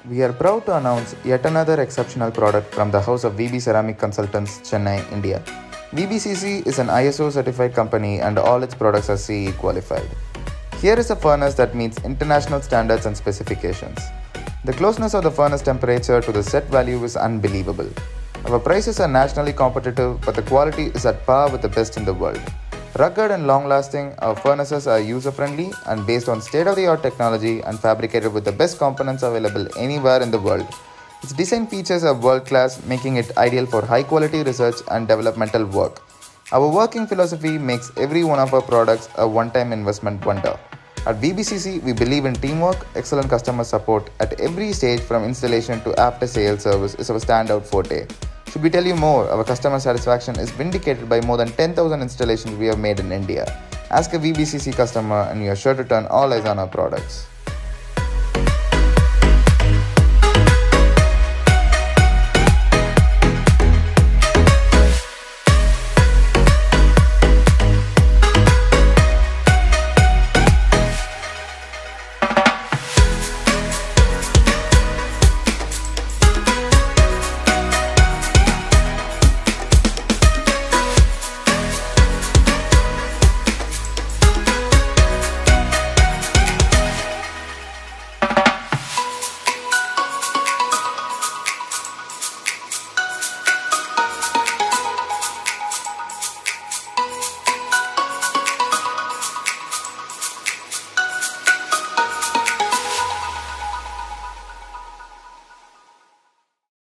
We are proud to announce yet another exceptional product from the house of VB Ceramic Consultants, Chennai, India. VBCC is an ISO certified company and all its products are CE qualified. Here is a furnace that meets international standards and specifications. The closeness of the furnace temperature to the set value is unbelievable. Our prices are nationally competitive, but the quality is at par with the best in the world. Rugged and long-lasting, our furnaces are user-friendly and based on state-of-the-art technology and fabricated with the best components available anywhere in the world. Its design features are world-class, making it ideal for high-quality research and developmental work. Our working philosophy makes every one of our products a one-time investment wonder. At VBCC, we believe in teamwork, excellent customer support at every stage from installation to after-sales service is our standout forte. Should we tell you more, our customer satisfaction is vindicated by more than 10,000 installations we have made in India. Ask a VBCC customer and you are sure to turn all eyes on our products.